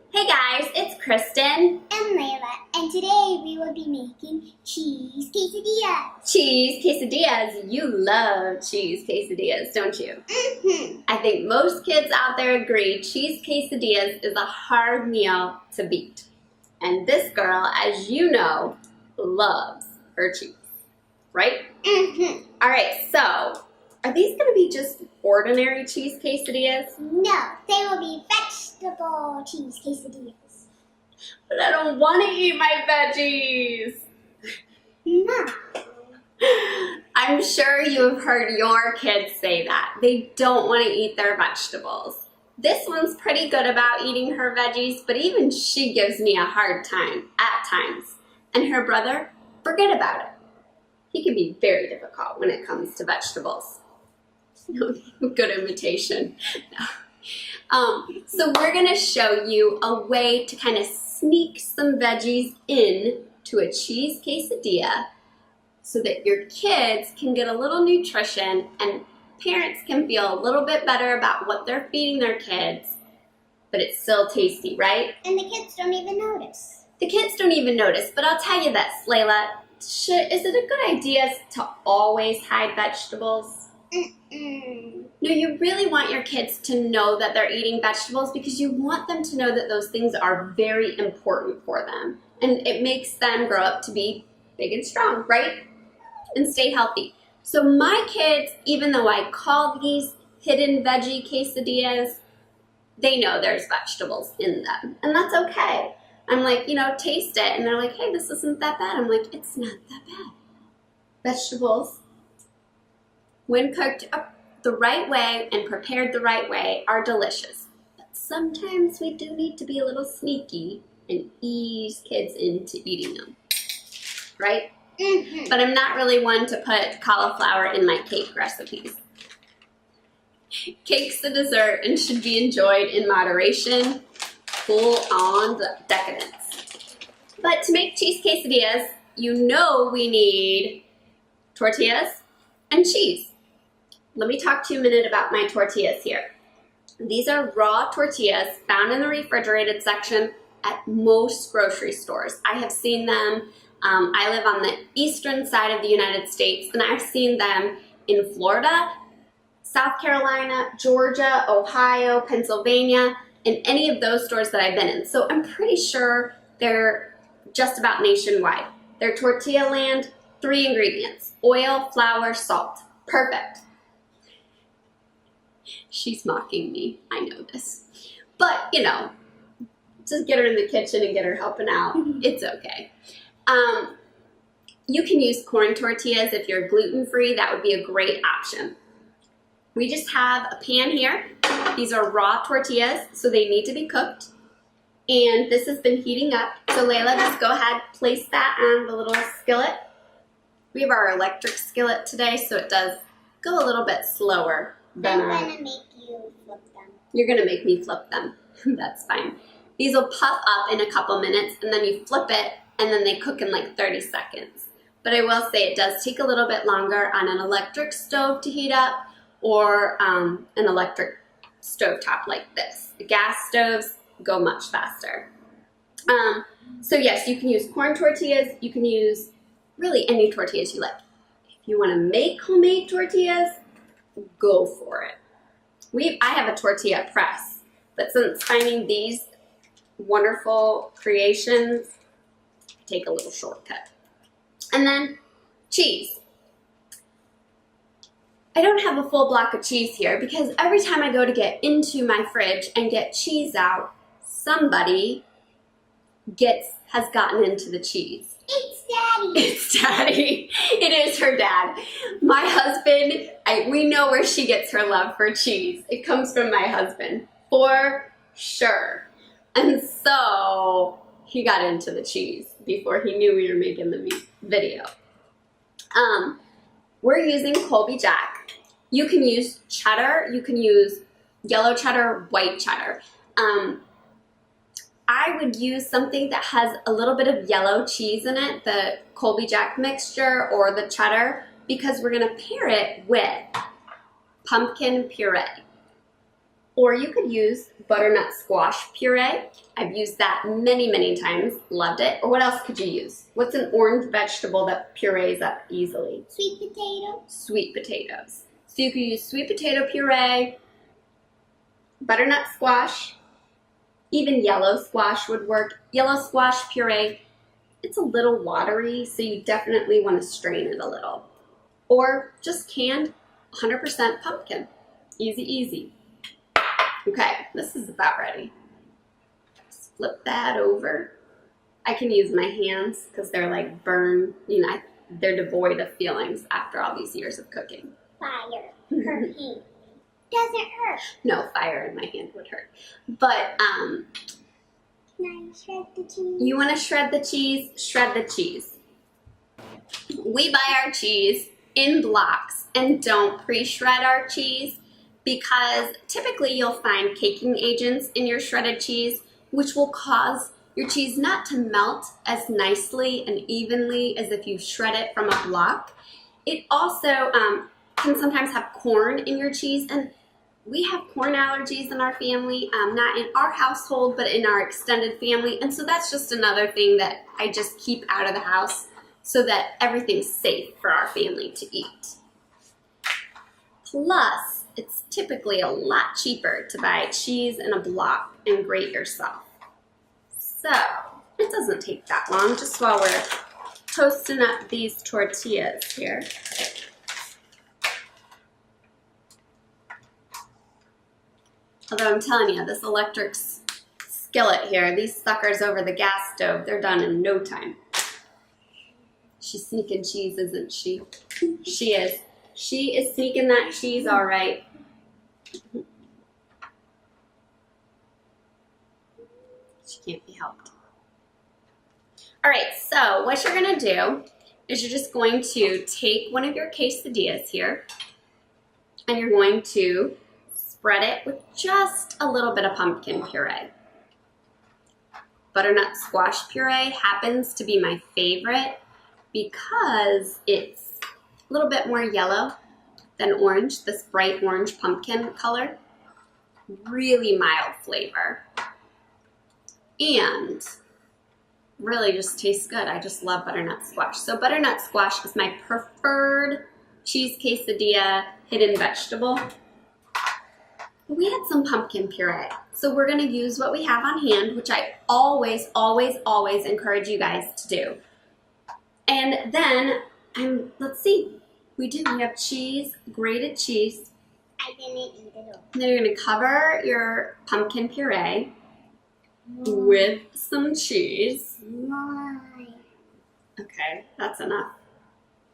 Hey guys, it's Kristen. And Layla, and today we will be making cheese quesadillas. Cheese quesadillas. You love cheese quesadillas, don't you? Mm-hmm. I think most kids out there agree cheese quesadillas is a hard meal to beat. And this girl, as you know, loves her cheese, right? Mm-hmm. All right, so are these going to be just ordinary cheese quesadillas? No, they will be vegetable cheese quesadillas. But I don't want to eat my veggies. No. I'm sure you've heard your kids say that. They don't want to eat their vegetables. This one's pretty good about eating her veggies, but even she gives me a hard time at times. And her brother, forget about it. He can be very difficult when it comes to vegetables. Good imitation. No. So we're going to show you a way to kind of sneak some veggies in to a cheese quesadilla so that your kids can get a little nutrition and parents can feel a little bit better about what they're feeding their kids, but it's still tasty, right? And the kids don't even notice. The kids don't even notice, but I'll tell you this, Layla, is it a good idea to always hide vegetables? Mm-mm. No, you really want your kids to know that they're eating vegetables because you want them to know that those things are very important for them. And it makes them grow up to be big and strong, right? And stay healthy. So my kids, even though I call these hidden veggie quesadillas, they know there's vegetables in them. And that's okay. I'm like, taste it. And they're like, hey, this isn't that bad. I'm like, it's not that bad. Vegetables, when cooked the right way and prepared the right way, are delicious. But sometimes we do need to be a little sneaky and ease kids into eating them, right? Mm-hmm. But I'm not really one to put cauliflower in my cake recipes. Cake's a dessert and should be enjoyed in moderation, full on decadence. But to make cheese quesadillas, we need tortillas and cheese. Let me talk to you a minute about my tortillas here. These are raw tortillas found in the refrigerated section at most grocery stores. I have seen them. I live on the eastern side of the United States, and I've seen them in Florida, South Carolina, Georgia, Ohio, Pennsylvania, in any of those stores that I've been in. So I'm pretty sure they're just about nationwide. They're Tortilla Land, 3 ingredients: oil, flour, salt. Perfect. She's mocking me. I know this. But, just get her in the kitchen and get her helping out. It's okay. You can use corn tortillas if you're gluten-free. That would be a great option. We just have a pan here. These are raw tortillas, so they need to be cooked. And this has been heating up. So Layla, just go ahead, place that on the little skillet. We have our electric skillet today, so it does go a little bit slower. I'm going to make you flip them. You're going to make me flip them. That's fine. These will puff up in a couple minutes, and then you flip it, and then they cook in like 30 seconds. But I will say it does take a little bit longer on an electric stove to heat up or an electric stovetop like this. The gas stoves go much faster. So yes, you can use corn tortillas. You can use really any tortillas you like. If you want to make homemade tortillas, go for it. I have a tortilla press, but since finding these wonderful creations, take a little shortcut. And then cheese. I don't have a full block of cheese here because every time I go to get into my fridge and get cheese out, somebody has gotten into the cheese. It's Daddy. It's Daddy. It is her dad. My husband, we know where she gets her love for cheese. It comes from my husband, for sure. And so he got into the cheese before he knew we were making the video. We're using Colby Jack. You can use cheddar. You can use yellow cheddar, white cheddar. I would use something that has a little bit of yellow cheese in it, the Colby Jack mixture or the cheddar, because we're going to pair it with pumpkin puree. Or you could use butternut squash puree. I've used that many, many times. Loved it. Or what else could you use? What's an orange vegetable that purees up easily? Sweet potato. Sweet potatoes. So you could use sweet potato puree, butternut squash, even yellow squash would work. Yellow squash puree, it's a little watery, so you definitely want to strain it a little. Or just canned 100% pumpkin. Easy, easy. Okay, this is about ready. Just flip that over. I can use my hands because they're like burned, they're devoid of feelings after all these years of cooking. Fire. Her hand. Doesn't hurt. No, fire in my hand would hurt. But Can I shred the cheese? you want to shred the cheese? Shred the cheese. We buy our cheese in blocks and don't pre-shred our cheese because typically you'll find caking agents in your shredded cheese, which will cause your cheese not to melt as nicely and evenly as if you shred it from a block. It also can sometimes have corn in your cheese, and we have corn allergies in our family, not in our household, but in our extended family, and so that's just another thing that I just keep out of the house so that everything's safe for our family to eat. Plus, it's typically a lot cheaper to buy cheese in a block and grate yourself. So, it doesn't take that long, just while we're toasting up these tortillas here. Although I'm telling you, this electric skillet here, these suckers over the gas stove, they're done in no time. She's sneaking cheese, isn't she? She is. She is sneaking that cheese all right. She can't be helped. All right, so what you're gonna do is you're just going to take one of your quesadillas here and you're going to spread it with just a little bit of pumpkin puree. Butternut squash puree happens to be my favorite because it's a little bit more yellow than orange, this bright orange pumpkin color. Really mild flavor. And really just tastes good. I just love butternut squash. So butternut squash is my preferred cheese quesadilla hidden vegetable. We had some pumpkin puree, so we're gonna use what we have on hand, which I always, always, always encourage you guys to do. And then, let's see, we have cheese, grated cheese. I didn't eat it all. And then you're gonna cover your pumpkin puree with some cheese. Why? Okay, that's enough.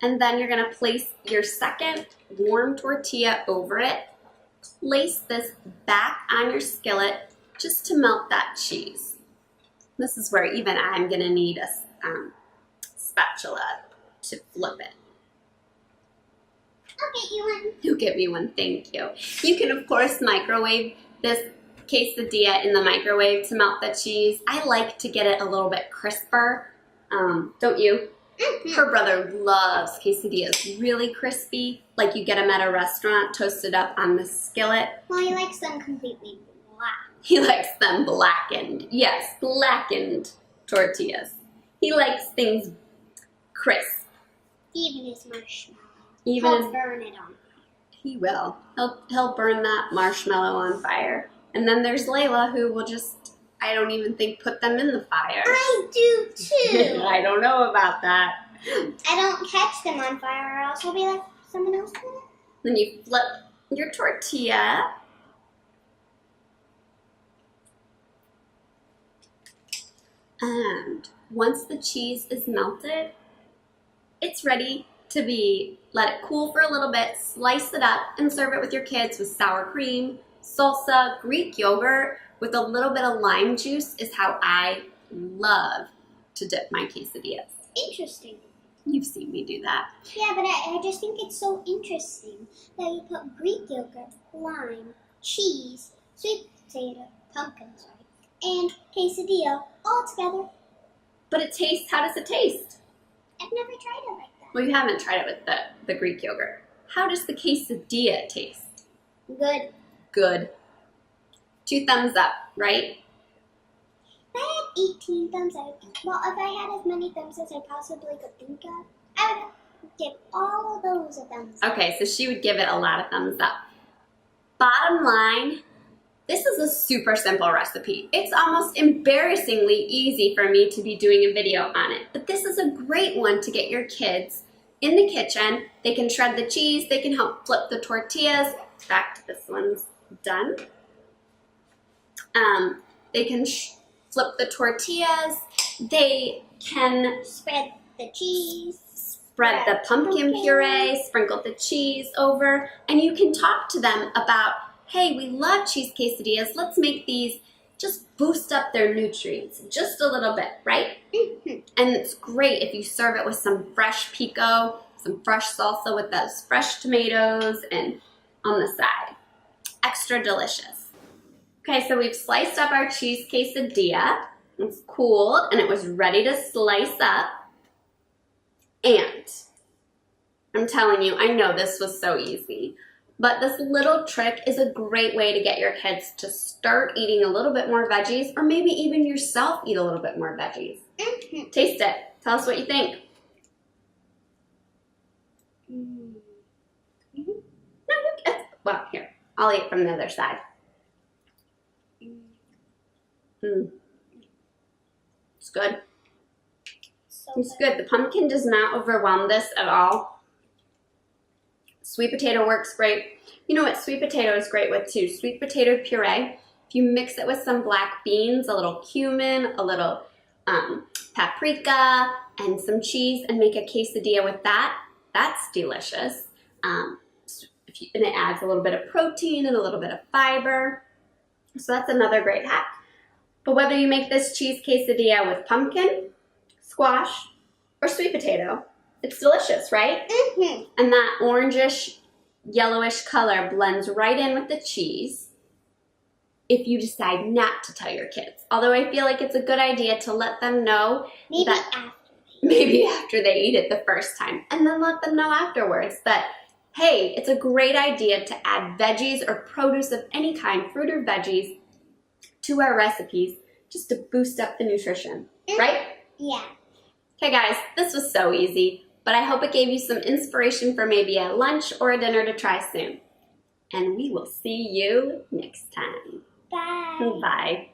And then you're gonna place your second warm tortilla over it. Place this back on your skillet just to melt that cheese. This is where even I'm gonna need a spatula to flip it. I'll get you one. You'll get me one, thank you. You can of course microwave this quesadilla in the microwave to melt the cheese. I like to get it a little bit crisper, don't you? Mm-hmm. Her brother loves quesadillas really crispy, like you get them at a restaurant, toasted up on the skillet. Well, he likes them completely black. He likes them blackened. Yes, blackened tortillas. He likes things crisp. Even his marshmallow. He'll burn it on. He will. He'll burn that marshmallow on fire. And then there's Layla, who will just, I don't even think, put them in the fire. I do too. I don't know about that. I don't catch them on fire, or else I'll be like someone else did it. Then you flip your tortilla. And once the cheese is melted, it's ready to be, let it cool for a little bit, slice it up, and serve it with your kids with sour cream, salsa, Greek yogurt, with a little bit of lime juice is how I love to dip my quesadillas. Interesting. You've seen me do that. Yeah, but I just think it's so interesting that you put Greek yogurt, lime, cheese, sweet potato, pumpkin, and quesadilla all together. But it tastes, how does it taste? I've never tried it like that. Well, you haven't tried it with the Greek yogurt. How does the quesadilla taste? Good. Good. 2 thumbs up, right? If I had 18 thumbs up, well, if I had as many thumbs as I possibly could think of, I would give all of those a thumbs up. Okay, so she would give it a lot of thumbs up. Bottom line, this is a super simple recipe. It's almost embarrassingly easy for me to be doing a video on it, but this is a great one to get your kids in the kitchen. They can shred the cheese, they can help flip the tortillas. In fact, this one's done. They can flip the tortillas. They can Spread the cheese. spread the pumpkin puree, sprinkle the cheese over, and you can talk to them about, hey, we love cheese quesadillas. Let's make these, just boost up their nutrients just a little bit, right? Mm-hmm. And it's great if you serve it with some fresh pico, some fresh salsa with those fresh tomatoes and on the side. Extra delicious. Okay, so we've sliced up our cheese quesadilla. It's cool, and it was ready to slice up. And I'm telling you, I know this was so easy, but this little trick is a great way to get your kids to start eating a little bit more veggies, or maybe even yourself eat a little bit more veggies. Mm-hmm. Taste it. Tell us what you think. Mm-hmm. No, well, here, I'll eat from the other side. It's good. It's good. The pumpkin does not overwhelm this at all. Sweet potato works great. You know what sweet potato is great with too? Sweet potato puree. If you mix it with some black beans, a little cumin, a little paprika, and some cheese, and make a quesadilla with that, that's delicious. And it adds a little bit of protein and a little bit of fiber. So that's another great hack. But whether you make this cheese quesadilla with pumpkin, squash, or sweet potato, it's delicious, right? Mm-hmm. And that orangish, yellowish color blends right in with the cheese if you decide not to tell your kids. Although I feel like it's a good idea to let them know maybe after they eat it the first time, and then let them know afterwards that, hey, it's a great idea to add veggies or produce of any kind, fruit or veggies, to our recipes just to boost up the nutrition, right? Yeah. Okay guys, this was so easy, but I hope it gave you some inspiration for maybe a lunch or a dinner to try soon. And we will see you next time. Bye. Bye.